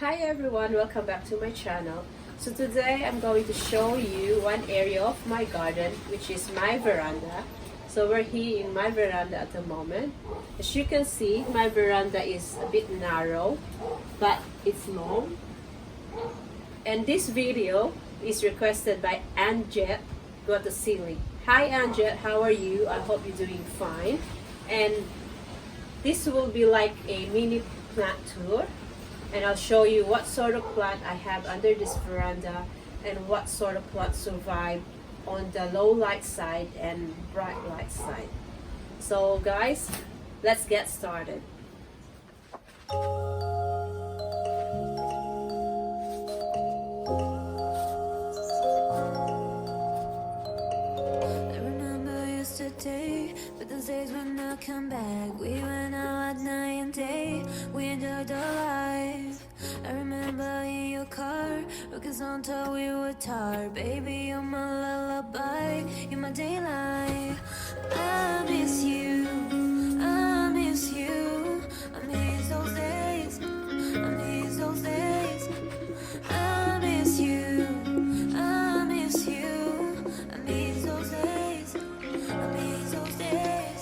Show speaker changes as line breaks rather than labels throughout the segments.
Hi everyone, welcome back to my channel. So today I'm going to show you one area of my garden, which is my veranda. So we're here in my veranda at the moment. As you can see, my veranda is a bit narrow, but it's long. And this video is requested by Annjette Guatucilli. Hi Annjette, how are you? I hope you're doing fine. And this will be like a mini plant tour. And I'll show you what sort of plant I have under this veranda and what sort of plant survive on the low light side and bright light side. So guys, let's get started.
I remember yesterday, but those days when I come back, we went out at night and day, we enjoyed our life. I remember in your car, because on top we were tired. Baby, you're my lullaby, you're my daylight. I miss you, I miss you, I miss those days, I miss those days. I miss you, I miss you, I miss those days, I miss those days.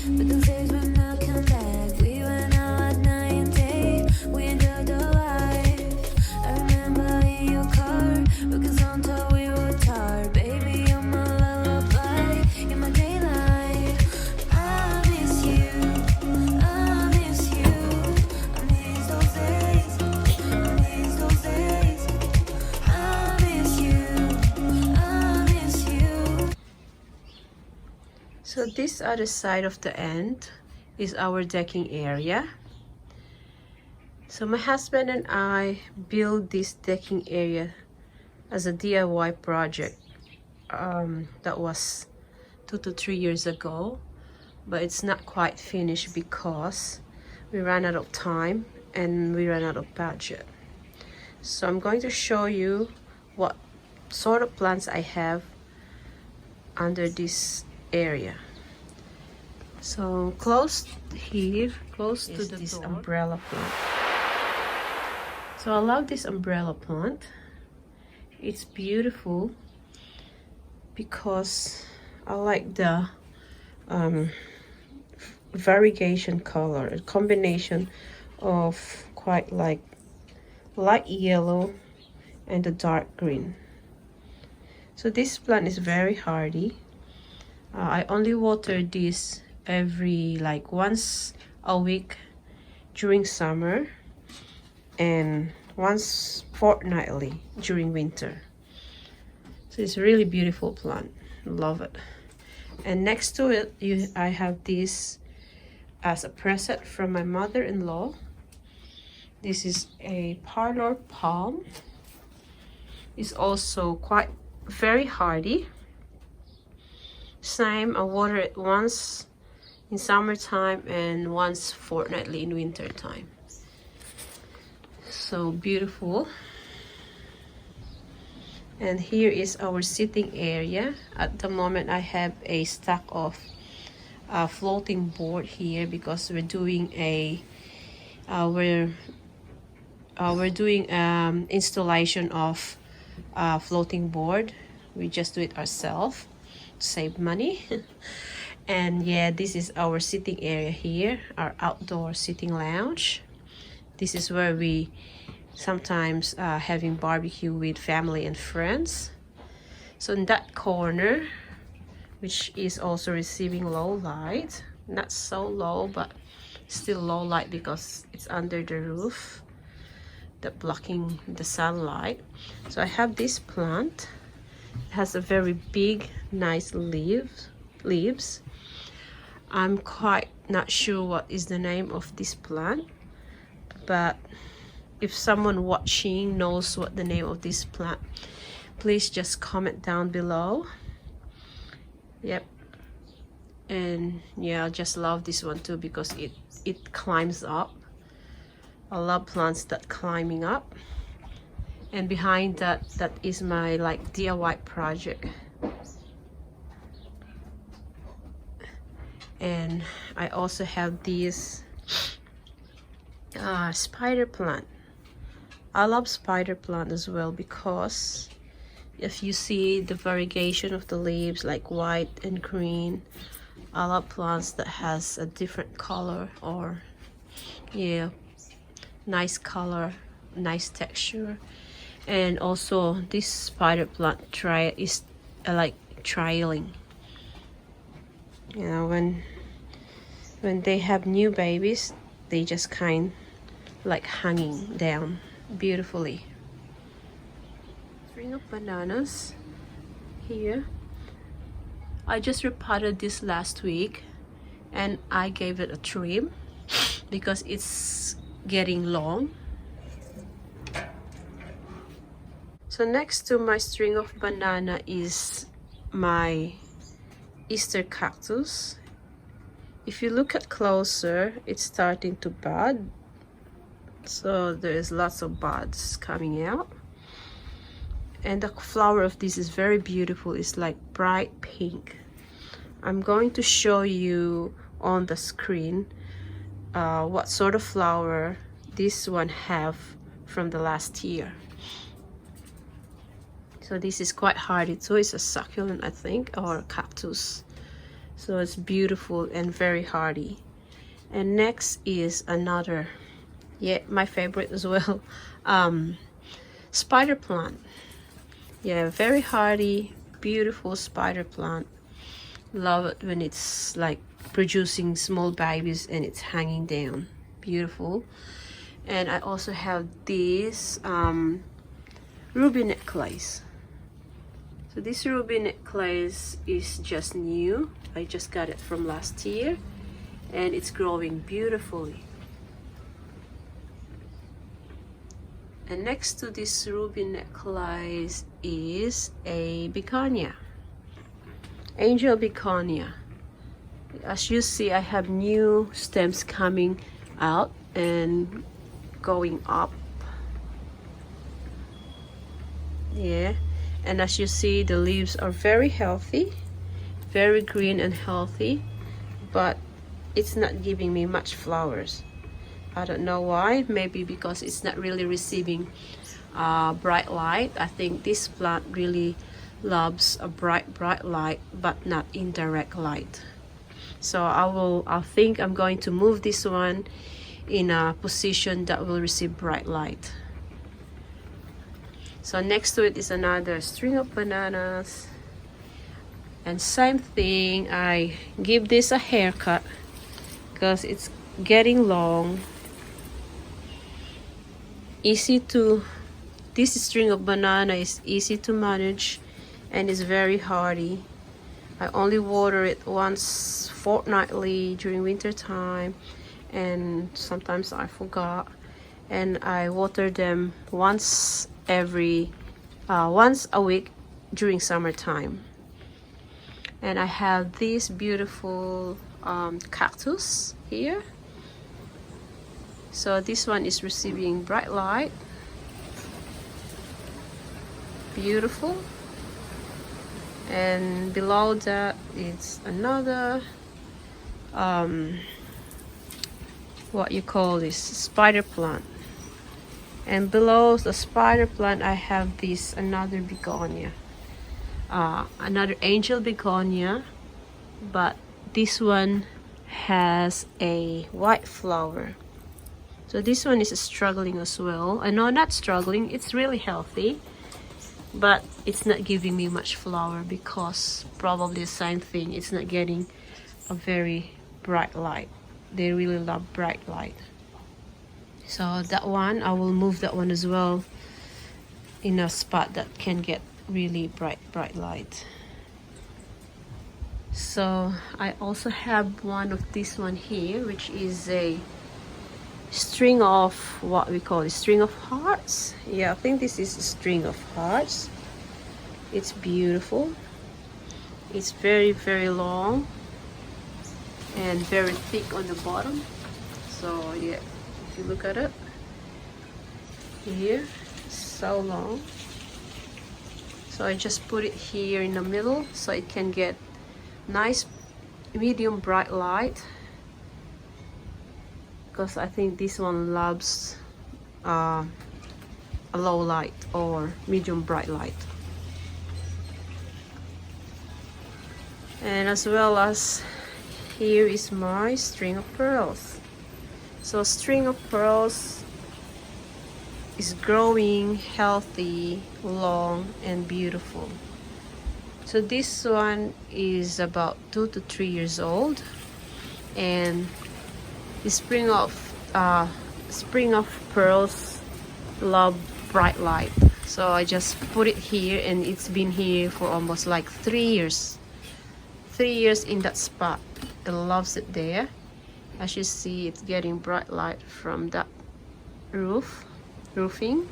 But those days when I come back, we went out at night and day, we enjoyed our life. I remember in your car, because on top we were tired. Baby, you're my lullaby, you're my daylight. I miss you, I miss you, I miss those days, I miss those days. I miss you, I miss you.
So this other side of the end is our decking area. So my husband and I built this decking area as a DIY project that was 2 to 3 years ago, but it's not quite finished because we ran out of time and we ran out of budget. So I'm going to show you what sort of plants I have under this area. So close here, close to this umbrella plant. So I love this umbrella plant. It's beautiful because I like the variegation color, a combination of quite like light yellow and the dark green. So this plant is very hardy. I only water this every like once a week during summer and once fortnightly during winter. So it's a really beautiful plant, love it. And next to it I have this as a present from my mother-in-law. This is a parlor palm. It's also quite very hardy. Same, I water it once in summertime and once fortnightly in winter time. So beautiful. And here is our sitting area. At the moment I have a stack of floating board here because we're doing a installation of floating board we just do it ourselves to save money. And yeah, this is our sitting area here, our outdoor sitting lounge. This is where we sometimes having barbecue with family and friends. So in that corner, which is also receiving low light, not so low but still low light because it's under the roof that blocking the sunlight. So I have this plant. It has a very big nice leaves. I'm quite not sure what is the name of this plant, but if someone watching knows what the name of this plant, please just comment down below. Yep. And yeah, I just love this one too because it climbs up. I love plants that climbing up. And behind that is my like DIY project. And I also have this spider plant. I love spider plant as well because if you see the variegation of the leaves like white and green, I love plants that has a different color, or yeah, nice color, nice texture. And also this spider plant is like trailing. You know, when they have new babies, they just kind like hanging down beautifully. String of bananas here. I just repotted this last week and I gave it a trim because it's getting long. So next to my string of banana is my Easter cactus. If you look at closer, it's starting to bud. So there's lots of buds coming out. And the flower of this is very beautiful. It's like bright pink. I'm going to show you on the screen what sort of flower this one have from the last year. So this is quite hardy too. It's a succulent, I think, or a cactus. So it's beautiful and very hardy. And next is another, yeah, my favorite as well, spider plant. Yeah, very hardy, beautiful spider plant. Love it when it's like producing small babies and it's hanging down. Beautiful. And I also have this ruby necklace. So this ruby necklace is just new. I just got it from last year and it's growing beautifully. And next to this ruby necklace is a begonia, angel begonia. As you see, I have new stems coming out and going up. Yeah, and as you see, the leaves are very healthy, very green and healthy, but it's not giving me much flowers. I don't know why. Maybe because it's not really receiving bright light. I think this plant really loves a bright light, but not indirect light. So I think I'm going to move this one in a position that will receive bright light. So next to it is another string of bananas, and same thing, I give this a haircut because it's getting long. This string of banana is easy to manage and is very hardy. I only water it once fortnightly during winter time, and sometimes I forgot, and I water them once a week during summertime. And I have this beautiful cactus here. So this one is receiving bright light. Beautiful. And below that it's another what you call this, spider plant. And below the spider plant I have this another begonia. another angel begonia, but this one has a white flower. So this one is struggling as well. I know, not struggling, it's really healthy, but it's not giving me much flower because probably the same thing, it's not getting a very bright light. They really love bright light. So that one, I will move that one as well in a spot that can get really bright light. So I also have one of this one here, which is a string of what we call a string of hearts. Yeah, I think this is a string of hearts. It's beautiful. It's very long and very thick on the bottom. So yeah, if you look at it here, so long. So I just put it here in the middle so it can get nice medium bright light, because I think this one loves a low light or medium bright light. And as well as here is my string of pearls. So string of pearls is growing healthy, long and beautiful. So this one is about 2 to 3 years old, and the spring of pearls love bright light. So I just put it here, and it's been here for almost like 3 years. 3 years in that spot. It loves it there. As you see, it's getting bright light from that roofing,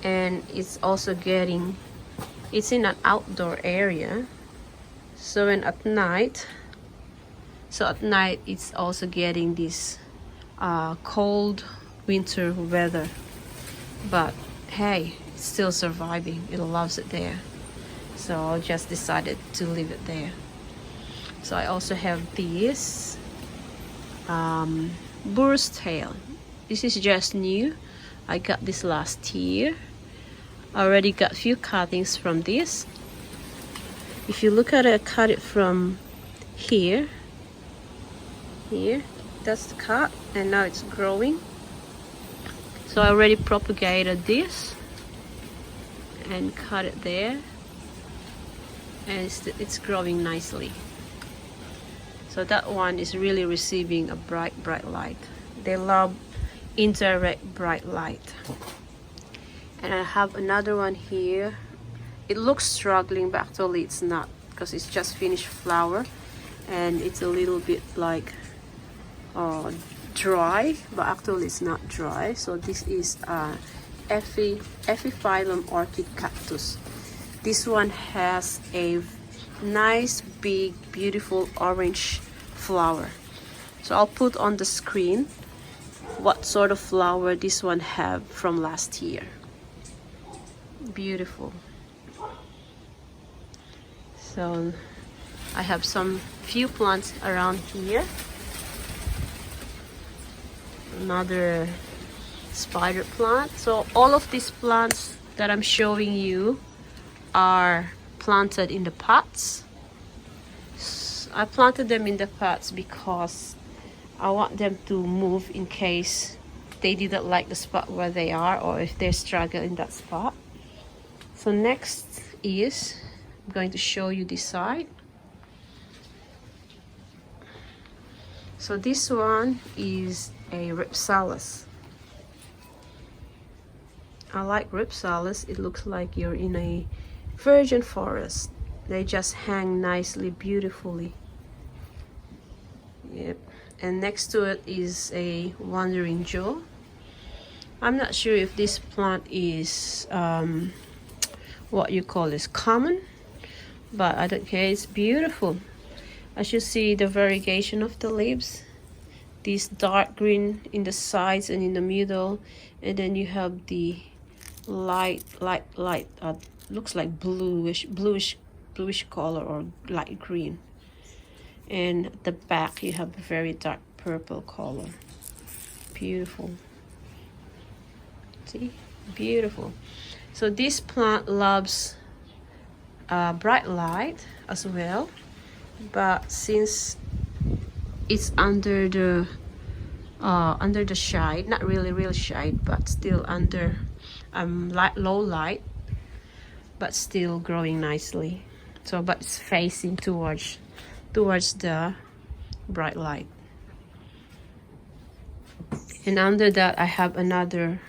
and it's also getting, it's in an outdoor area. So when at night, it's also getting this cold winter weather, but hey, it's still surviving. It loves it there. So I just decided to leave it there. So I also have this boar's tail. This is just new. I got this last year. I already got a few cuttings from this. If you look at it, I cut it from here, that's the cut, and now it's growing. So I already propagated this and cut it there, and it's growing nicely. So that one is really receiving a bright light. They love indirect bright light. And I have another one here. It looks struggling, but actually it's not, because it's just finished flower and it's a little bit like dry, but actually it's not dry. So this is Epiphyllum orchid cactus. This one has a nice big beautiful orange flower. So I'll put on the screen what sort of flower this one have from last year. Beautiful. So I have some few plants around here. Another spider plant. So all of these plants that I'm showing you are planted in the pots. I planted them in the pots because I want them to move in case they didn't like the spot where they are, or if they struggle in that spot. So next is, I'm going to show you this side. So this one is a Ripsalis. I like Ripsalis. It looks like you're in a virgin forest. They just hang nicely, beautifully. Yep. And next to it is a wandering Joe. I'm not sure if this plant is what you call is common, but I don't care. It's beautiful. As you see, the variegation of the leaves, this dark green in the sides and in the middle, and then you have the light looks like bluish color, or light green, and at the back you have a very dark purple color. Beautiful. See, beautiful. So this plant loves bright light as well, but since it's under the shade, not really shade, but still under low light, but still growing nicely. So but it's facing towards the bright light. And under that I have another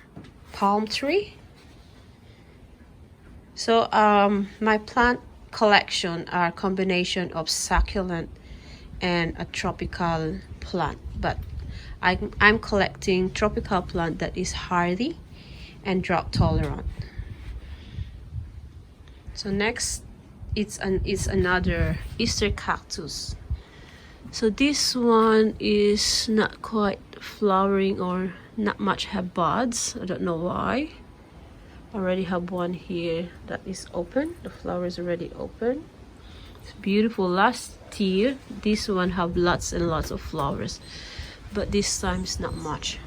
palm tree. So my plant collection are a combination of succulent and a tropical plant, but I'm collecting tropical plant that is hardy and drought tolerant. So next it's another Easter cactus. So this one is not quite flowering or not much have buds. I don't know why. I already have one here that is open. The flower is already open. It's beautiful. Last year this one have lots and lots of flowers, but this time it's not much.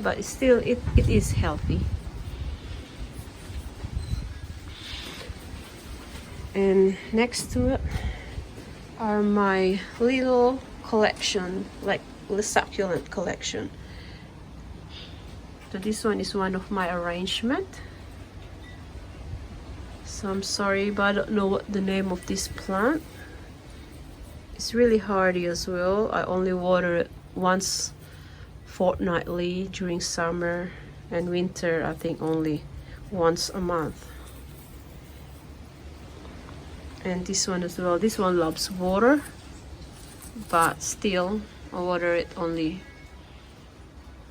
But it's still it is healthy. And next to it are my little collection, like the succulent collection. So this one is one of my arrangement. So I'm sorry, but I don't know what the name of this plant. It's really hardy as well. I only water it once fortnightly during summer, and winter I think only once a month. And this one as well. This one loves water, but still I water it only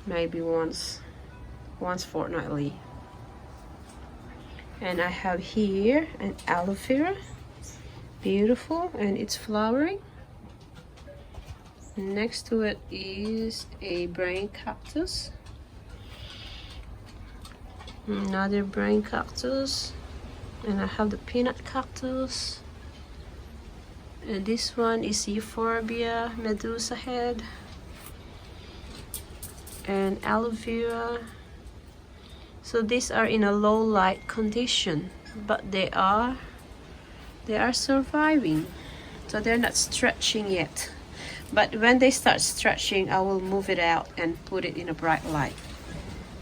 maybe once fortnightly. And I have here an aloe vera, beautiful, and it's flowering. Next to it is a brain cactus, another brain cactus, and I have the peanut cactus, and this one is euphorbia medusa head, and aloe vera. So these are in a low light condition, but they are surviving. So they're not stretching yet, but when they start stretching I will move it out and put it in a bright light.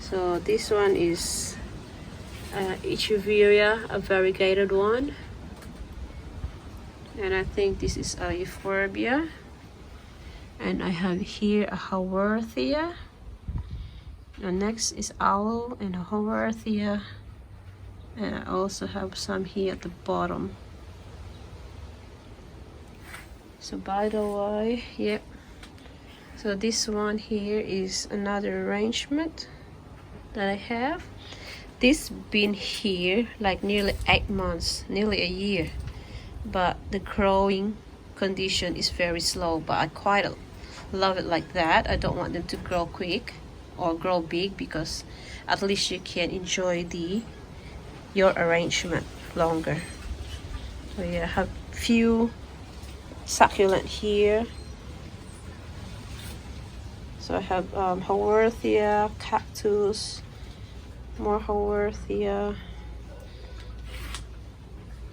So this one is Echeveria, a variegated one, and I think this is a euphorbia. And I have here a haworthia. And next is aloe and a haworthia, and I also have some here at the bottom. So by the way, yep. So this one here is another arrangement that I have. This been here like nearly 8 months, nearly a year, but the growing condition is very slow. But I quite love it like that. I don't want them to grow quick or grow big, because at least you can enjoy your arrangement longer. So yeah, I have few succulent here. So I have haworthia, cactus, more haworthia.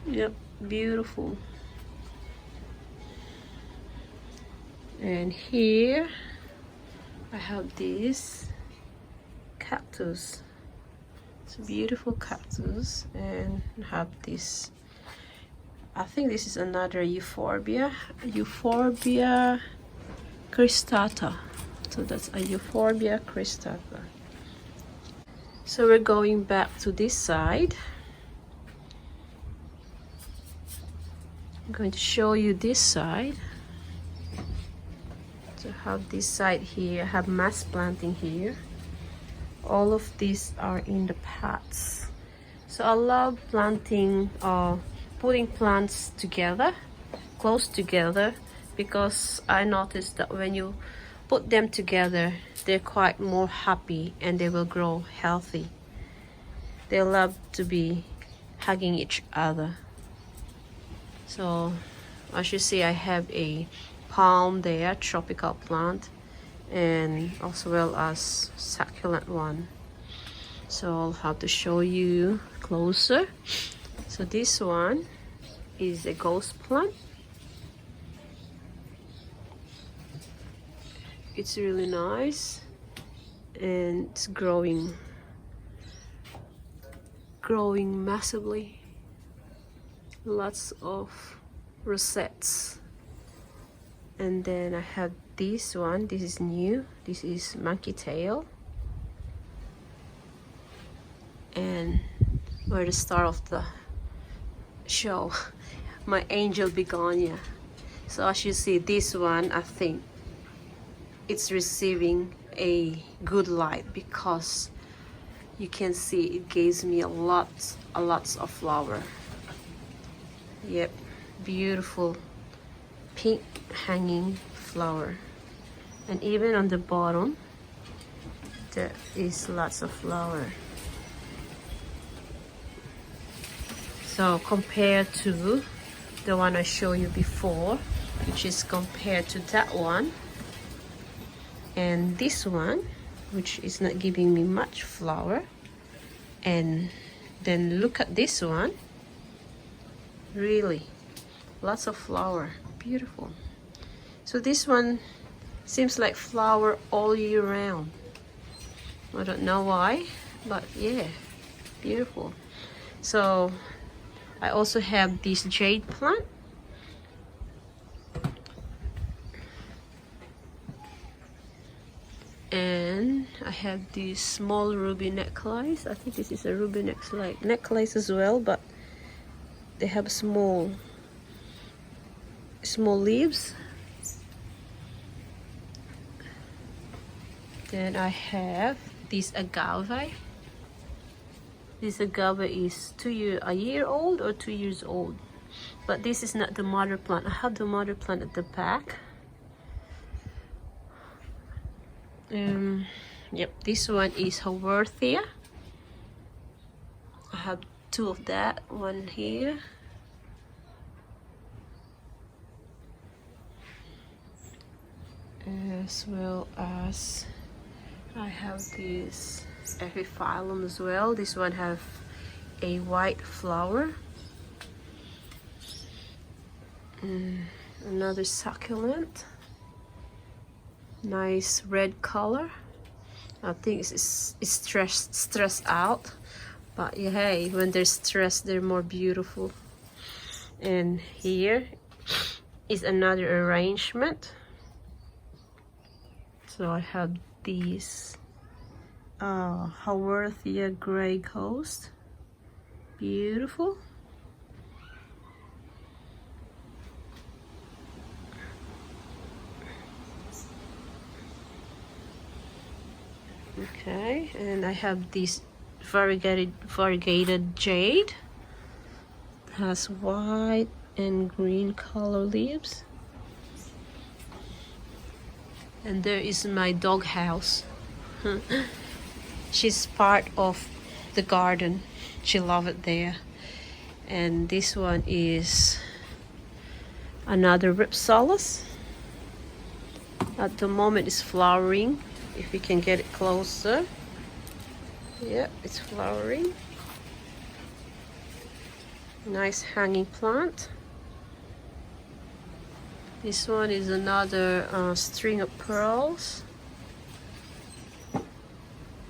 Yep, beautiful. And here I have this cactus. It's a beautiful cactus, and I have this, I think this is another euphorbia cristata. So that's a euphorbia cristata. So we're going back to this side. I'm going to show you this side. So I have this side here, I have mass planting here. All of these are in the pots. So I love planting, putting plants together, close together, because I noticed that when you put them together, they're quite more happy and they will grow healthy. They love to be hugging each other. So as you see, I have a palm there, tropical plant, and as well as succulent one. So I'll have to show you closer. So this one is a ghost plant. It's really nice and it's growing massively. Lots of rosettes. And then I have this one. This is new. This is monkey tail. And we're the star of the show, my angel begonia. So as you see, this one, I think it's receiving a good light because you can see it gives me a lots of flower. Yep, beautiful pink hanging flower. And even on the bottom there is lots of flower. So compared to the one I showed you before, which is compared to that one and this one, which is not giving me much flower, and then look at this one, really lots of flower, beautiful. So this one seems like flower all year round. I don't know why, but yeah, beautiful. So I also have this jade plant. And I have this small ruby necklace. I think this is a ruby necklace as well, but they have small leaves. Then I have this agave. This agave is a year old or 2 years old, but this is not the mother plant. I have the mother plant at the back. Yep, this one is Haworthia. I have two of that one here. As well as I have this epiphyllum as well. This one have a white flower. Another succulent. Nice red color. I think it's stressed out, but yeah, hey, when they're stressed they're more beautiful. And here is another arrangement. So I have these Haworthia Grey Coast, beautiful. Okay, and I have this variegated jade. It has white and green color leaves. And there is my dog house. She's part of the garden. She loves it there. And this one is another Ripsalis. At the moment it's flowering. If we can get it closer. Yeah, it's flowering. Nice hanging plant. This one is another string of pearls.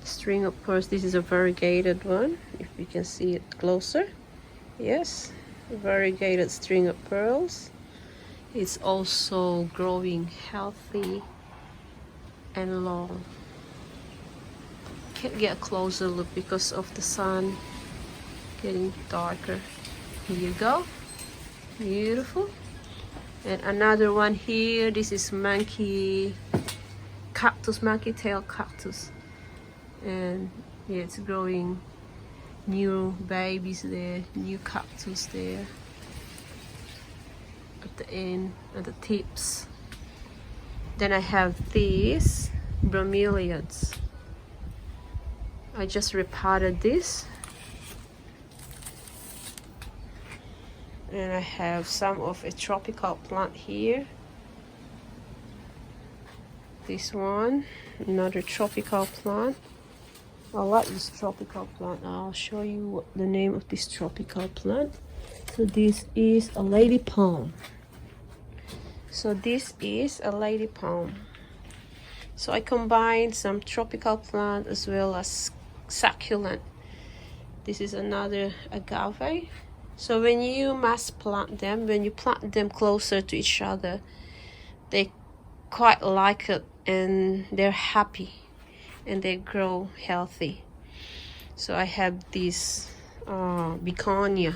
String of pearls. This is a variegated one. If you can see it closer. Yes, a variegated string of pearls. It's also growing healthy and long. Can't get a closer look because of the sun getting darker. Here you go, beautiful. And another one here. This is monkey tail cactus, and yeah, it's growing new babies there, new cactus there at the end, at the tips. Then I have these bromeliads. I just repotted this. And I have some of a tropical plant here. This one, another tropical plant. I like this tropical plant. I'll show you what the name of this tropical plant. So this is a lady palm. So this is a lady palm. So I combined some tropical plant as well as succulent. This is another agave. So when you mass plant them, when you plant them closer to each other, they quite like it and they're happy and they grow healthy. So I have this begonia.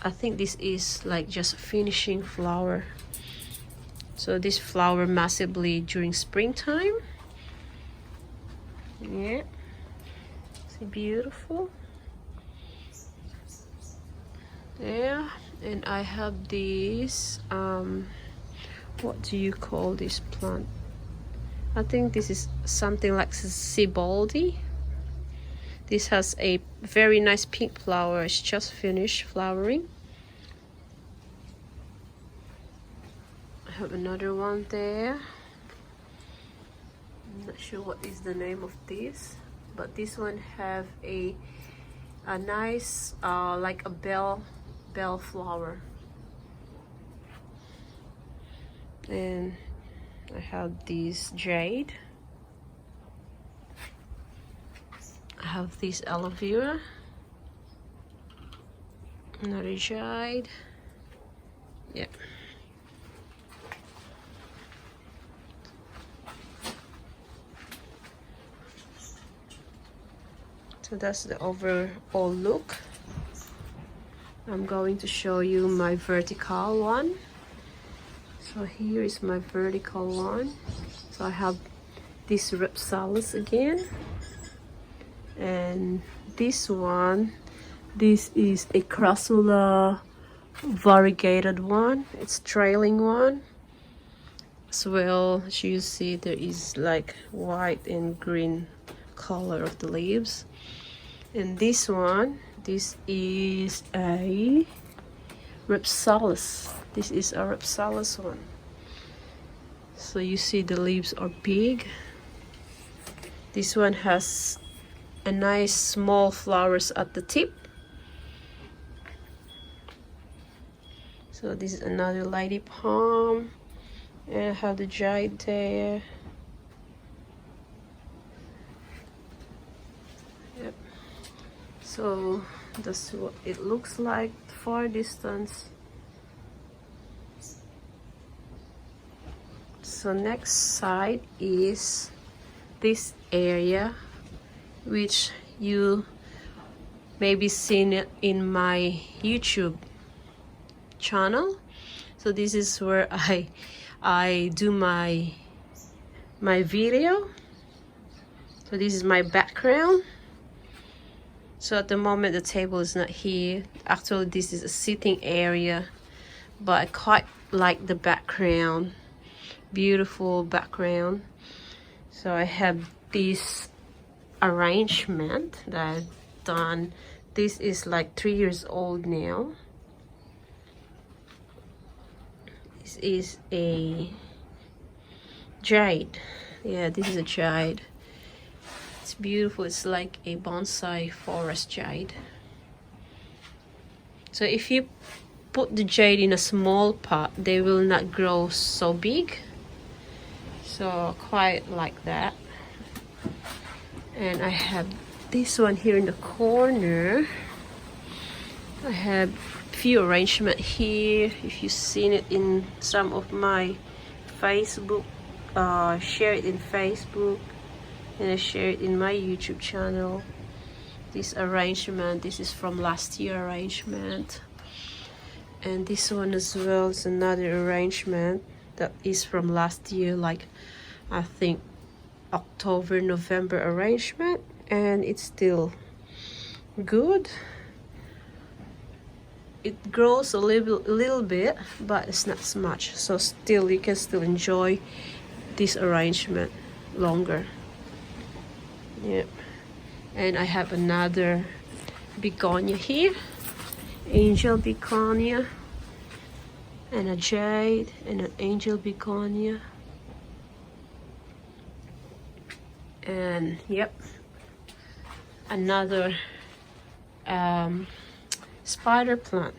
I think this is like just finishing flower. So this flower massively during springtime. Yeah, it's beautiful. Yeah, and I have this what do you call this plant? I think this is something like Cibaldi. This has a very nice pink flower. It's just finished flowering. I have another one there. I'm not sure what is the name of this, but this one have a nice like a bell flower. And I have this jade. I have this aloe vera. Another jade. Yeah. So that's the overall look. I'm going to show you my vertical one. So here is my vertical one. So I have this Repsalis again. And this one, this is a crassula variegated one. It's trailing one. As well as you see, there is like white and green color of the leaves. And this one, this is a Repsalis. This is a Repsalis one. So you see the leaves are big. This one has a nice small flowers at the tip. So this is another lady palm. And I have the jade there. Yep. So that's what it looks like far distance. So next side is this area, which you maybe seen it in my YouTube channel. So this is where I do my video. So this is my background. So at the moment the table is not here. Actually this is a sitting area, but I quite like the background. Beautiful background. So I have this arrangement that I've done. This is like 3 years old now. This is a jade. Yeah, this is a jade. It's beautiful. It's like a bonsai forest jade. So if you put the jade in a small pot, they will not grow so big. So quite like that. And I have this one here in the corner. I have few arrangement here. If you've seen it in some of my Facebook, share it in Facebook, and I share it in my YouTube channel. This arrangement, this is from last year arrangement. And this one as well is another arrangement that is from last year, like I think October, November arrangement, and it's still good. It grows a little bit, but it's not so much. So still, you can still enjoy this arrangement longer. Yep. And I have another begonia here, angel begonia, and a jade, and an angel begonia. And yep, another spider plant.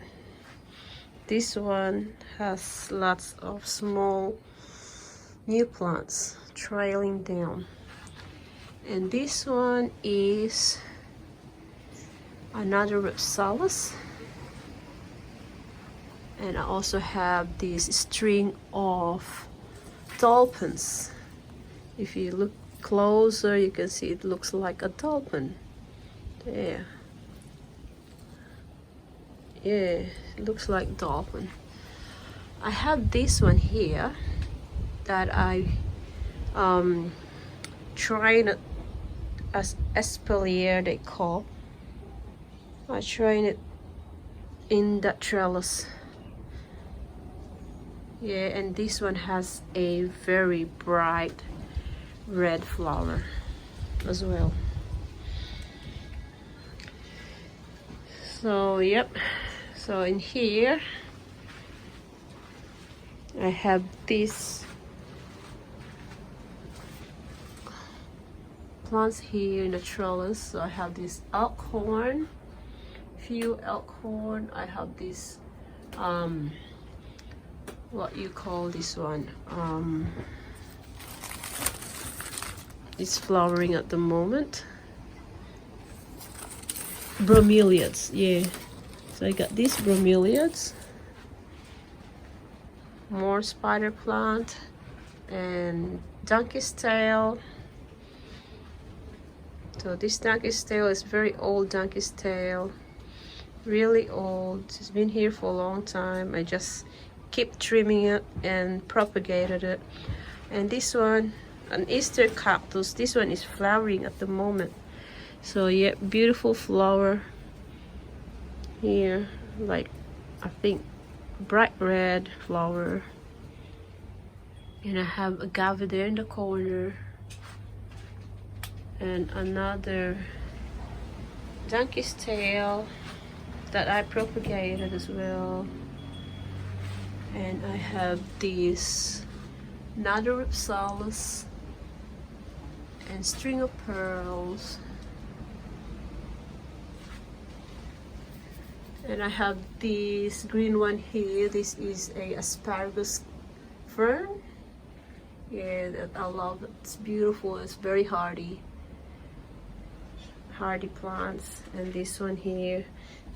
This one has lots of small new plants trailing down, and this one is another Ripsalis. And I also have this string of dolphins. If you look closer, you can see it looks like a dolphin. Yeah, it looks like dolphin. I have this one here that I trained it as espalier, they call. I trained it in that trellis. Yeah, and this one has a very bright red flower as well. So yep, so in here I have this plants here in the trellis. So I have this elkhorn, few elkhorn. I have this what you call this one, it's flowering at the moment, bromeliads. Yeah, so I got these bromeliads, more spider plant, and donkey's tail. So this donkey's tail is very old donkey's tail, really old. It's been here for a long time. I just keep trimming it and propagated it. And this one, an Easter cactus. This one is flowering at the moment. So yeah, beautiful flower here, like I think bright red flower. And I have agave there in the corner, and another donkey's tail that I propagated as well. And I have this another Ripsalis and string of pearls. And I have this green one here. This is a asparagus fern. Yeah, I love it. It's beautiful. It's very hardy plants. And this one here,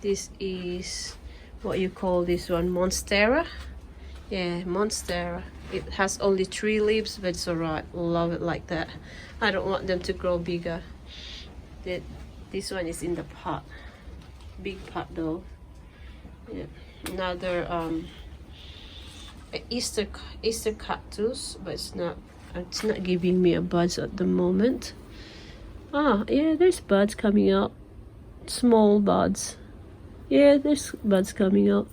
this is what you call this one, monstera. Yeah, monstera. It has only 3 leaves, but it's alright. Love it like that. I don't want them to grow bigger. This one is in the pot, big pot though. Yeah, another Easter cactus, but it's not giving me a buzz at the moment. Ah, yeah, there's buds coming out, small buds. Yeah, there's buds coming out.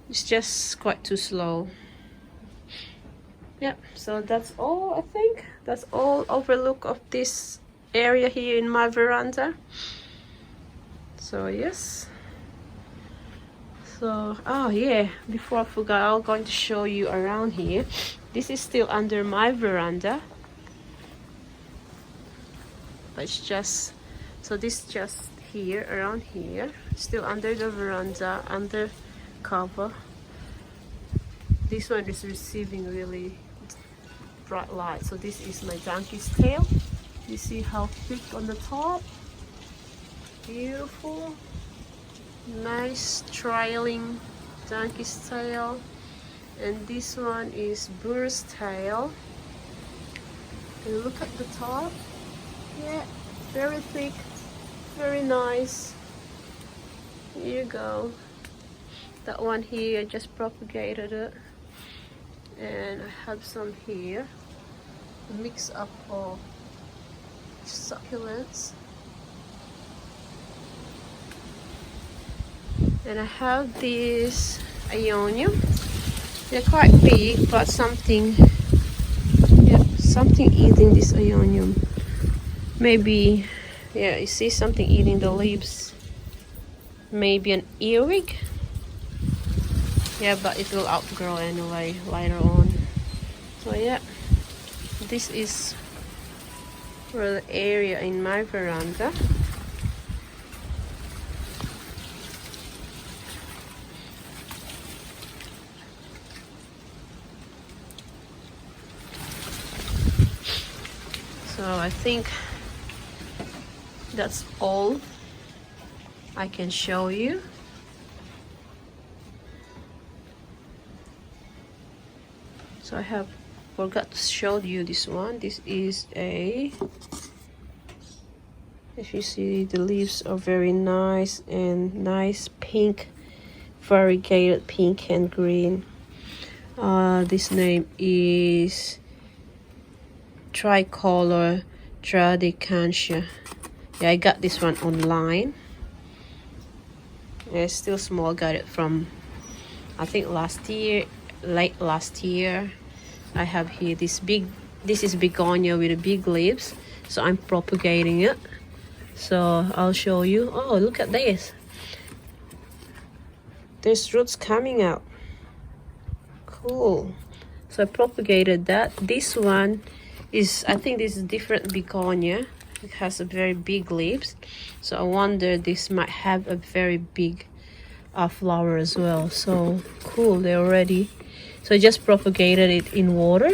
It's just quite too slow. Yep, so that's all. I think that's all overlook of this area here in my veranda. So yes, so oh yeah, before I forgot, I'm going to show you around here. This is still under my veranda, but it's just, so this just here, around here, still under the veranda, under cover. This one is receiving really bright light. So this is my donkey's tail. You see how thick on the top? Beautiful, nice trailing donkey's tail. And this one is burr's tail. And look at the top. Yeah, very thick, very nice. Here you go. That one here, I just propagated it. And I have some here, a mix up of succulents. And I have this Ionium. They're quite big, but something eating this Ionium. Maybe, yeah, you see something eating the leaves. Maybe an earwig. Yeah, but it will outgrow anyway later on. So yeah, this is little area in my veranda. So I think that's all I can show you. So I have forgot to show you this one. This is a, if you see, the leaves are very nice and nice pink, variegated pink and green. This name is tricolor tradicantia. Yeah, I got this one online. Yeah, it's still small. Got it from, I think, last year, late last year. I have here this is begonia with the big leaves, so I'm propagating it. So I'll show you. Oh, look at this. There's roots coming out. Cool. So I propagated that. This one is, I think this is different begonia. It has a very big leaves. So I wonder this might have a very big flower as well. So cool, they're ready. So I just propagated it in water.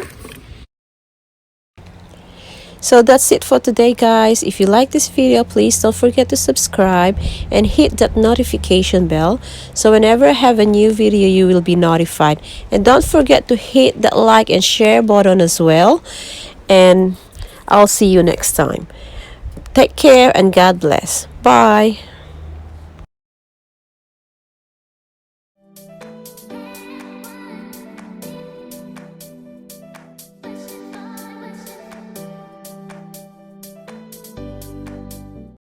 So that's it for today, guys. If you like this video, please don't forget to subscribe and hit that notification bell, so whenever I have a new video you will be notified. And don't forget to hit that like and share button as well. And I'll see you next time. Take care and God bless. Bye.